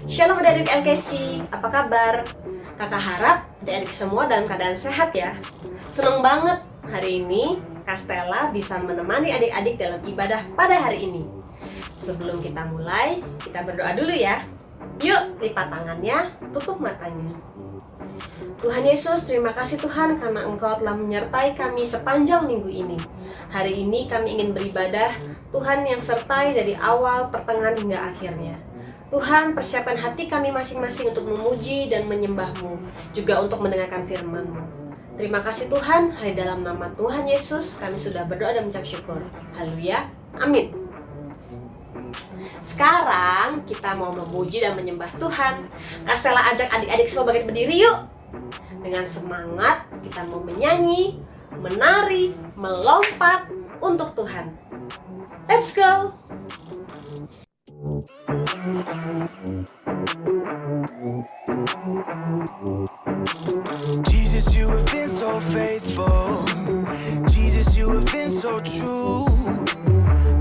Shalom adik-adik LKC, apa kabar? Kakak harap adik-adik semua dalam keadaan sehat ya. Senang banget hari ini Kak Stella bisa menemani adik-adik dalam ibadah pada hari ini. Sebelum kita mulai, kita berdoa dulu ya. Yuk, lipat tangannya, tutup matanya. Tuhan Yesus, terima kasih Tuhan karena Engkau telah menyertai kami sepanjang minggu ini. Hari ini kami ingin beribadah, Tuhan yang sertai dari awal, pertengahan hingga akhirnya. Tuhan, persiapkan hati kami masing-masing untuk memuji dan menyembah-Mu, juga untuk mendengarkan firman-Mu. Terima kasih Tuhan, hai dalam nama Tuhan Yesus kami sudah berdoa dan mengucap syukur. Haleluya, amin. Sekarang kita mau memuji dan menyembah Tuhan. Kak Stella ajak adik-adik semua bangkit berdiri yuk. Dengan semangat kita mau menyanyi, menari, melompat untuk Tuhan. Let's go! Jesus, you have been so faithful. Jesus, you have been so true.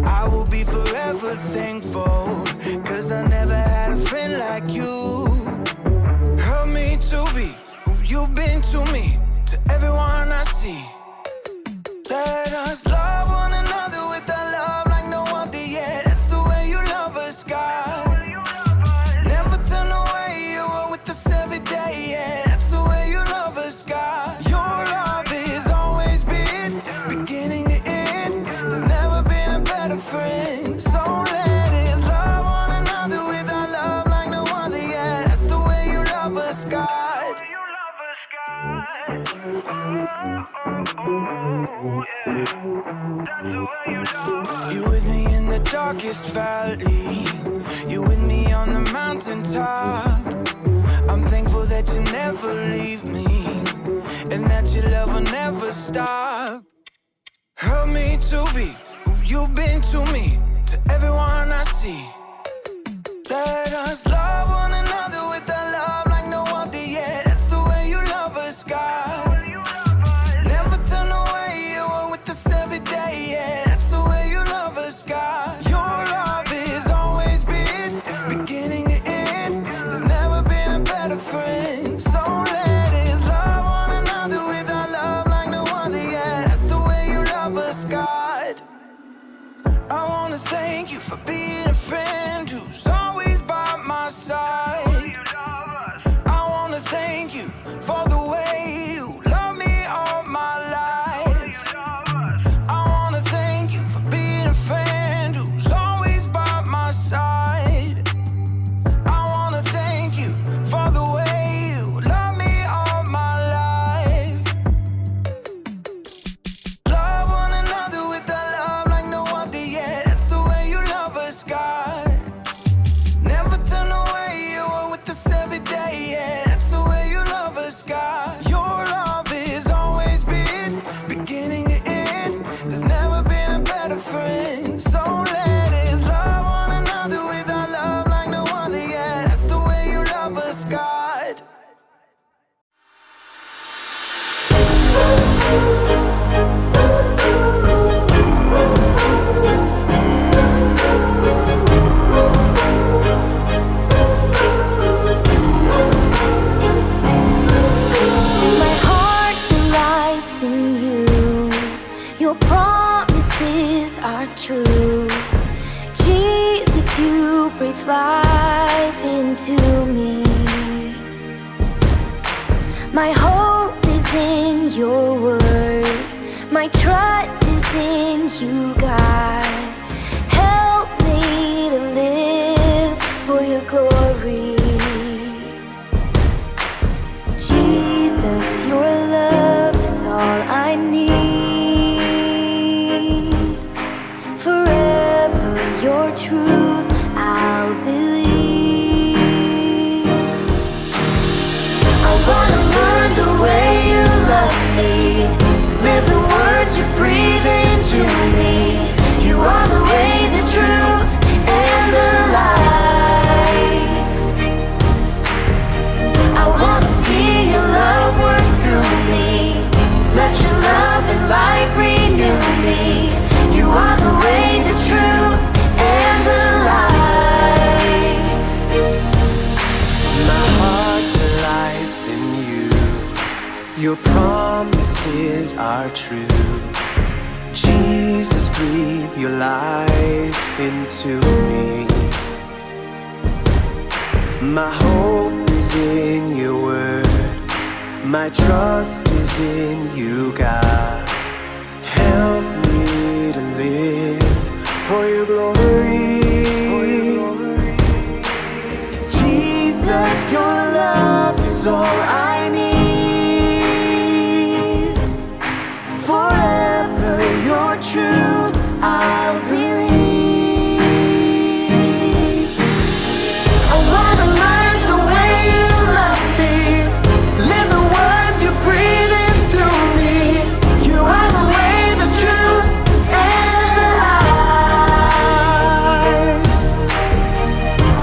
I will be forever thankful, 'cause I never had a friend like you. Help me to be who you've been to me, to everyone I see. Let us love one another with a love like no other yet. That's the way you love us, God. Never turn away, you are with us every day, yeah. That's the way you love us, God. Your love is always been beginning to end. There's never been a better friend. So let us love one another with our love like no other yet. That's the way you love us, God. You with me in the darkest valley. You with me on the mountaintop. I'm thankful that you never leave me, and that your love will never stop. Help me to be who you've been to me, to everyone I see. Let us love one another with a love like no other yet. That's the way you love us, God. Never turn away, you are with us every day, yeah. That's the way you love us, God. Your love is always been beginning to end. There's never been a better friend. So let us love one another with our love like no other yet. That's the way you love us, God. I wanna thank you for being a friend who's always by my side. I wanna thank you for the way you love me all my life. I wanna thank you for being a friend who's always by my side. I wanna thank you for the way you love me all my life. Love one another with a love like no other yet. That's the way you love us, God. Never turn away, you are with us every day, yeah. That's the way you love us, God. Your love is always been beginning to end. There's never been a better friend. So let us love one another with our love like no other yet. That's the way you love us, God. My heart delights in you. Your promises are true. Jesus, you breathe life into me. My hope is in your word. My trust is in you, God. Help me to live for your glory. Jesus, your love is all I need. Forever your truth I'll believe. I wanna learn the way you love me, live the words you breathe into me. You are the way, the truth, and the light. Your promises are true. Jesus, breathe your life into me. My hope is in your word. My trust is in you, God. Help me to live for your glory. Jesus, your love is all I need. Forever your truth I'll believe. I wanna learn the way you love me, live the words you breathe into me. You are the way, the truth, and the life.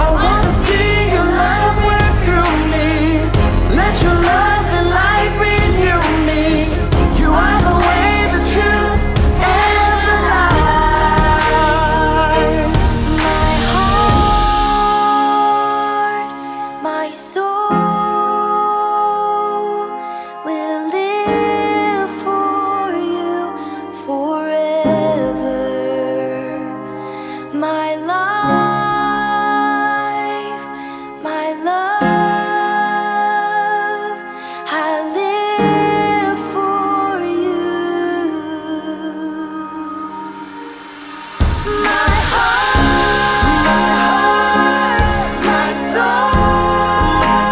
I wanna see your love work through me. Let your love and light renew me. You are the way, the truth, and the life. My heart, my soul will live for you forever. My life, my love, I live for you. My heart, my soul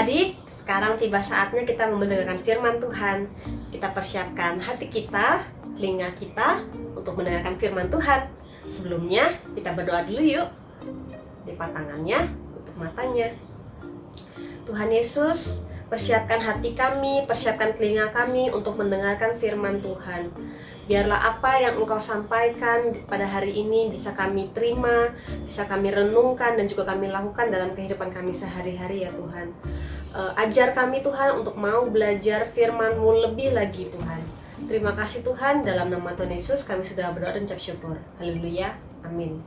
adik-adik, sekarang tiba saatnya kita mendengarkan firman Tuhan. Kita persiapkan hati kita, telinga kita untuk mendengarkan firman Tuhan. Sebelumnya, kita berdoa dulu yuk. Lipat tangannya untuk matanya. Tuhan Yesus, persiapkan hati kami, persiapkan telinga kami untuk mendengarkan firman Tuhan. Biarlah apa yang Engkau sampaikan pada hari ini bisa kami terima, bisa kami renungkan dan juga kami lakukan dalam kehidupan kami sehari-hari ya Tuhan. Ajar kami Tuhan untuk mau belajar firman-Mu lebih lagi Tuhan. Terima kasih Tuhan, dalam nama Tuhan Yesus kami sudah berdoa dan ucap syukur. Haleluya, amin.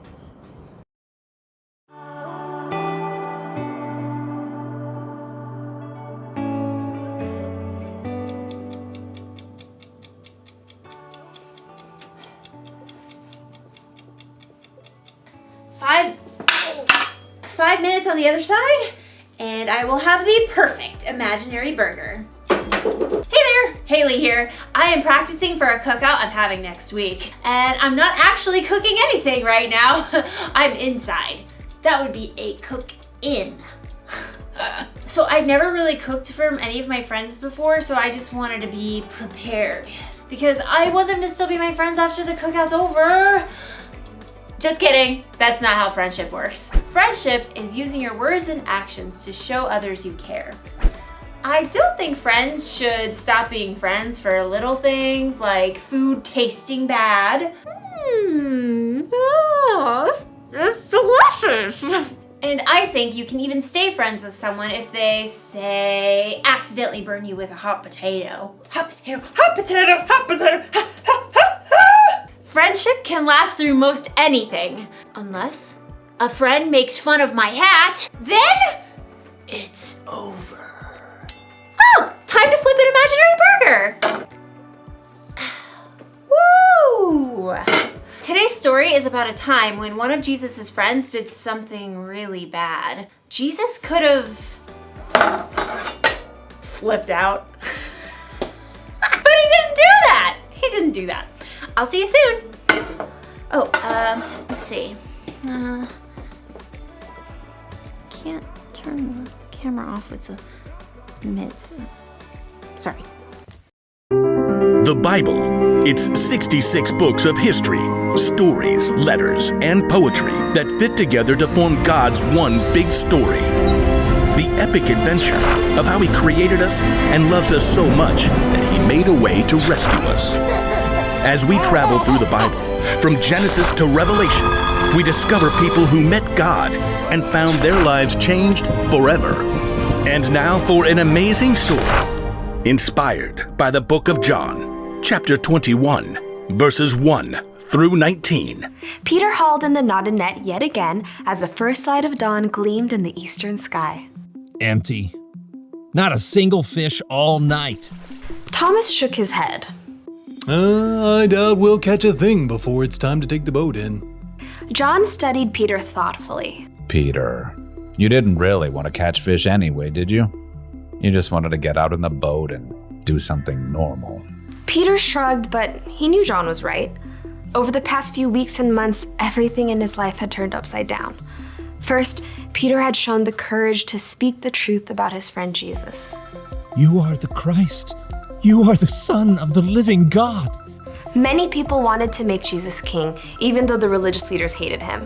Five minutes on the other side, and I will have the perfect imaginary burger. Hey there, Haley here. I am practicing for a cookout I'm having next week, and I'm not actually cooking anything right now. I'm inside. That would be a cook-in. So I've never really cooked for any of my friends before, so I just wanted to be prepared because I want them to still be my friends after the cookout's over. Just kidding, that's not how friendship works. Friendship is using your words and actions to show others you care. I don't think friends should stop being friends for little things like food tasting bad. It's delicious. And I think you can even stay friends with someone if they, say, accidentally burn you with a hot potato. Hot potato, hot potato, hot potato, Friendship can last through most anything, unless a friend makes fun of my hat, then it's over. Oh, time to flip an imaginary burger. Woo! Today's story is about a time when one of Jesus' friends did something really bad. Jesus could have flipped out. But he didn't do that. He didn't do that. I'll see you soon. Oh, let's see. Can't turn the camera off with the mids. Sorry. The Bible. It's 66 books of history, stories, letters, and poetry that fit together to form God's one big story. The epic adventure of how He created us and loves us so much that He made a way to rescue us. As we travel through the Bible, from Genesis to Revelation, we discover people who met God and found their lives changed forever. And now for an amazing story, inspired by the book of John, chapter 21, verses 1 through 19. Peter hauled in the knotted net yet again as the first light of dawn gleamed in the eastern sky. Empty. Not a single fish all night. Thomas shook his head. I doubt we'll catch a thing before it's time to take the boat in. John studied Peter thoughtfully. Peter, you didn't really want to catch fish anyway, did you? You just wanted to get out in the boat and do something normal. Peter shrugged, but he knew John was right. Over the past few weeks and months, everything in his life had turned upside down. First, Peter had shown the courage to speak the truth about his friend Jesus. You are the Christ. You are the Son of the living God. Many people wanted to make Jesus king, even though the religious leaders hated him.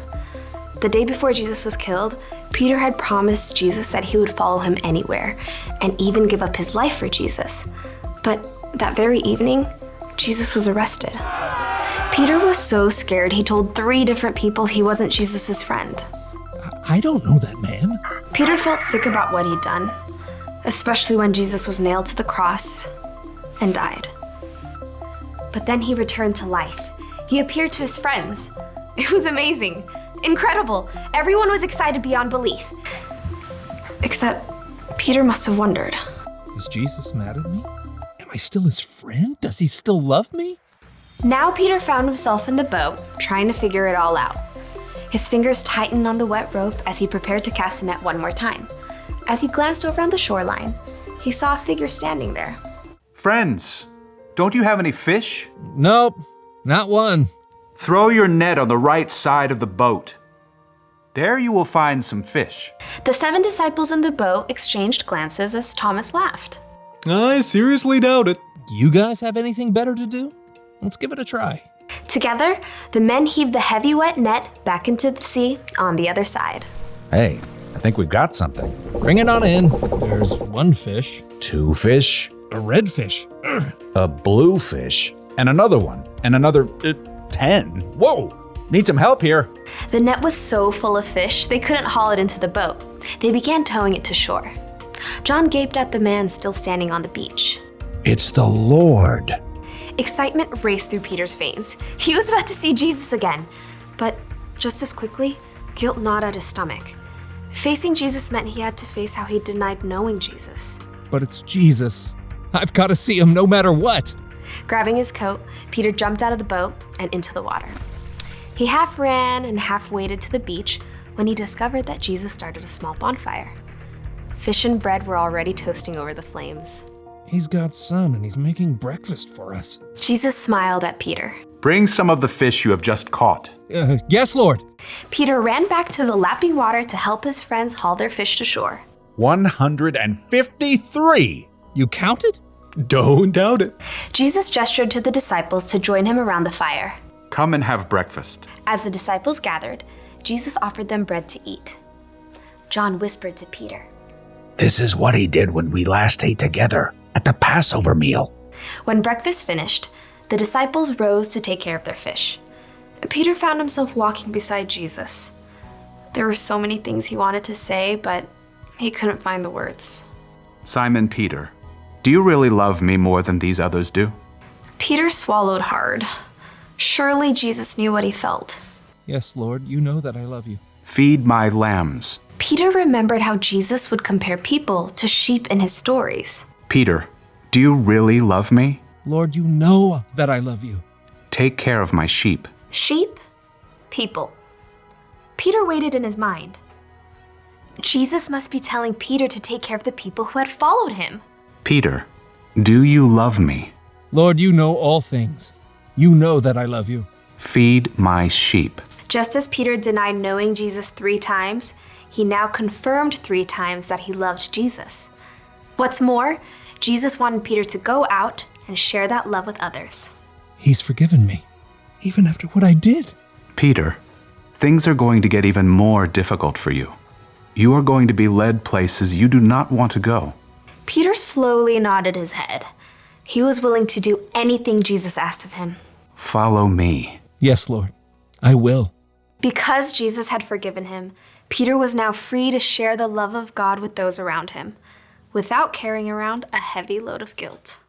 The day before Jesus was killed, Peter had promised Jesus that he would follow him anywhere, and even give up his life for Jesus. But that very evening, Jesus was arrested. Peter was so scared he told 3 different people he wasn't Jesus' friend. I don't know that man. Peter felt sick about what he'd done, especially when Jesus was nailed to the cross and died. But then he returned to life. He appeared to his friends. It was amazing, incredible. Everyone was excited beyond belief. Except Peter must have wondered. Is Jesus mad at me? Am I still his friend? Does he still love me? Now Peter found himself in the boat, trying to figure it all out. His fingers tightened on the wet rope as he prepared to cast the net one more time. As he glanced over on the shoreline, he saw a figure standing there. Friends, don't you have any fish? Nope, not one. Throw your net on the right side of the boat. There you will find some fish. The 7 disciples in the boat exchanged glances as Thomas laughed. I seriously doubt it. You guys have anything better to do? Let's give it a try. Together, the men heaved the heavy wet net back into the sea on the other side. Hey, I think we got something. Bring it on in. There's 1 fish. 2 fish, A red fish. Ugh. a blue fish, and another one, and another 10. Whoa! Need some help here. The net was so full of fish, they couldn't haul it into the boat. They began towing it to shore. John gaped at the man still standing on the beach. It's the Lord. Excitement raced through Peter's veins. He was about to see Jesus again. But just as quickly, guilt gnawed at his stomach. Facing Jesus meant he had to face how he denied knowing Jesus. But it's Jesus. I've got to see him no matter what. Grabbing his coat, Peter jumped out of the boat and into the water. He half ran and half waded to the beach when he discovered that Jesus started a small bonfire. Fish and bread were already toasting over the flames. He's God's son and he's making breakfast for us. Jesus smiled at Peter. Bring some of the fish you have just caught. Yes, Lord. Peter ran back to the lapping water to help his friends haul their fish to shore. 153. You counted? Don't doubt it. Jesus gestured to the disciples to join him around the fire. Come and have breakfast. As the disciples gathered, Jesus offered them bread to eat. John whispered to Peter. This is what he did when we last ate together at the Passover meal. When breakfast finished, the disciples rose to take care of their fish. Peter found himself walking beside Jesus. There were so many things he wanted to say, but he couldn't find the words. Simon Peter, do you really love me more than these others do? Peter swallowed hard. Surely Jesus knew what he felt. Yes, Lord, you know that I love you. Feed my lambs. Peter remembered how Jesus would compare people to sheep in his stories. Peter, do you really love me? Lord, you know that I love you. Take care of my sheep. Sheep? People. Peter waited in his mind. Jesus must be telling Peter to take care of the people who had followed him. Peter, do you love me? Lord, you know all things. You know that I love you. Feed my sheep. Just as Peter denied knowing Jesus 3 times, he now confirmed 3 times that he loved Jesus. What's more, Jesus wanted Peter to go out and share that love with others. He's forgiven me, even after what I did. Peter, things are going to get even more difficult for you. You are going to be led places you do not want to go. Peter slowly nodded his head. He was willing to do anything Jesus asked of him. Follow me. Yes, Lord, I will. Because Jesus had forgiven him, Peter was now free to share the love of God with those around him, without carrying around a heavy load of guilt.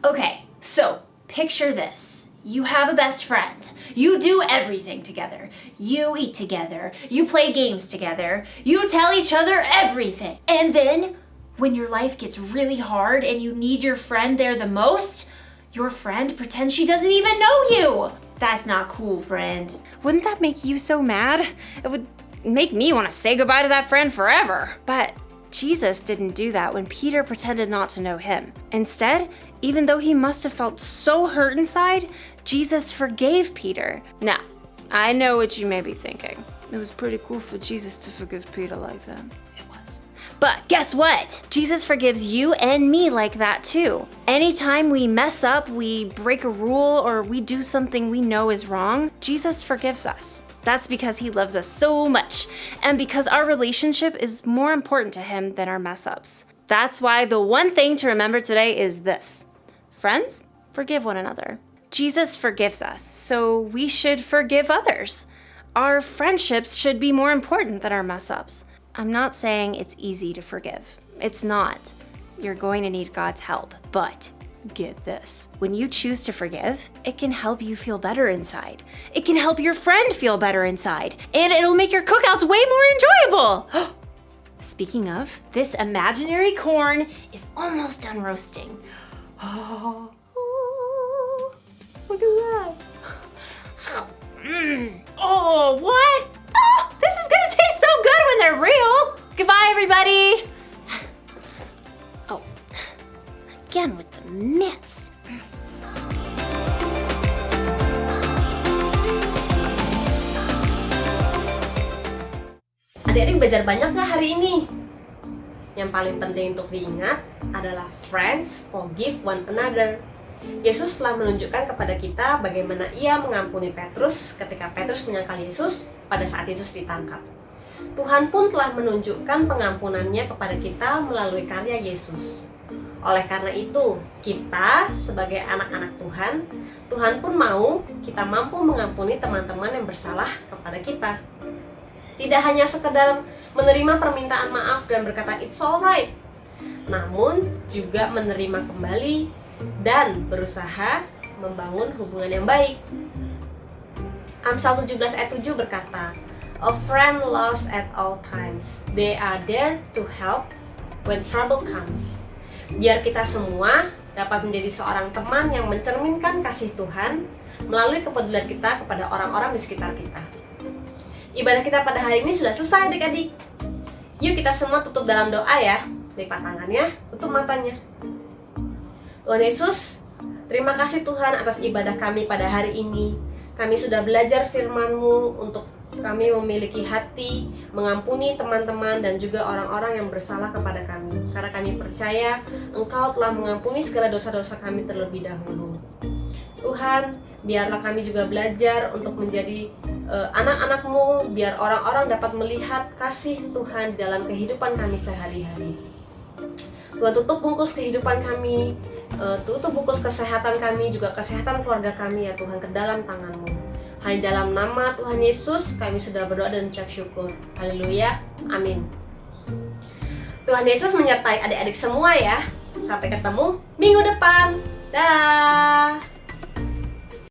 Okay, so picture this. You have a best friend. You do everything together. You eat together. You play games together. You tell each other everything. And then, when your life gets really hard and you need your friend there the most, your friend pretends she doesn't even know you. That's not cool, friend. Wouldn't that make you so mad? It would make me want to say goodbye to that friend forever. But Jesus didn't do that when Peter pretended not to know him. Instead, even though he must have felt so hurt inside, Jesus forgave Peter. Now, I know what you may be thinking. It was pretty cool for Jesus to forgive Peter like that. It was. But guess what? Jesus forgives you and me like that too. Anytime we mess up, we break a rule, or we do something we know is wrong, Jesus forgives us. That's because he loves us so much, and because our relationship is more important to him than our mess ups. That's why the one thing to remember today is this. Friends, forgive one another. Jesus forgives us, so we should forgive others. Our friendships should be more important than our mess ups. I'm not saying it's easy to forgive. It's not. You're going to need God's help, but get this. When you choose to forgive, it can help you feel better inside. It can help your friend feel better inside, and it'll make your cookouts way more enjoyable. Speaking of, this imaginary corn is almost done roasting. Oh, look at that. Oh, what? Oh, this is gonna taste so good when they're real. Goodbye, everybody. Oh, again with the mitts. belajar banyak gak hari ini? Yang paling penting untuk diingat adalah friends, forgive one another. Yesus telah menunjukkan kepada kita bagaimana ia mengampuni Petrus ketika Petrus menyangkal Yesus pada saat Yesus ditangkap. Tuhan pun telah menunjukkan pengampunannya kepada kita melalui karya Yesus. Oleh karena itu, kita sebagai anak-anak Tuhan, Tuhan pun mau kita mampu mengampuni teman-teman yang bersalah kepada kita. Tidak hanya sekedar menerima permintaan maaf dan berkata it's alright, namun juga menerima kembali dan berusaha membangun hubungan yang baik. Amsal 17 ayat 7 berkata, a friend loves at all times. They are there to help when trouble comes. Biar kita semua dapat menjadi seorang teman yang mencerminkan kasih Tuhan melalui kepedulian kita kepada orang-orang di sekitar kita. Ibadah kita pada hari ini sudah selesai adik-adik. Yuk kita semua tutup dalam doa ya. Lipat tangannya, tutup matanya. Tuhan Yesus, terima kasih Tuhan atas ibadah kami pada hari ini. Kami sudah belajar firman-Mu untuk kami memiliki hati, mengampuni teman-teman dan juga orang-orang yang bersalah kepada kami. Karena kami percaya Engkau telah mengampuni segala dosa-dosa kami terlebih dahulu. Tuhan, biarlah kami juga belajar untuk menjadi anak-anak-Mu, biar orang-orang dapat melihat kasih Tuhan dalam kehidupan kami sehari-hari. Tuhan, tutup bungkus kehidupan kami, tutup bungkus kesehatan kami, juga kesehatan keluarga kami ya Tuhan, ke dalam tangan-Mu. Hanya dalam nama Tuhan Yesus kami sudah berdoa dan ucap syukur. Haleluya, amin. Tuhan Yesus menyertai adik-adik semua ya. Sampai ketemu minggu depan. Dah.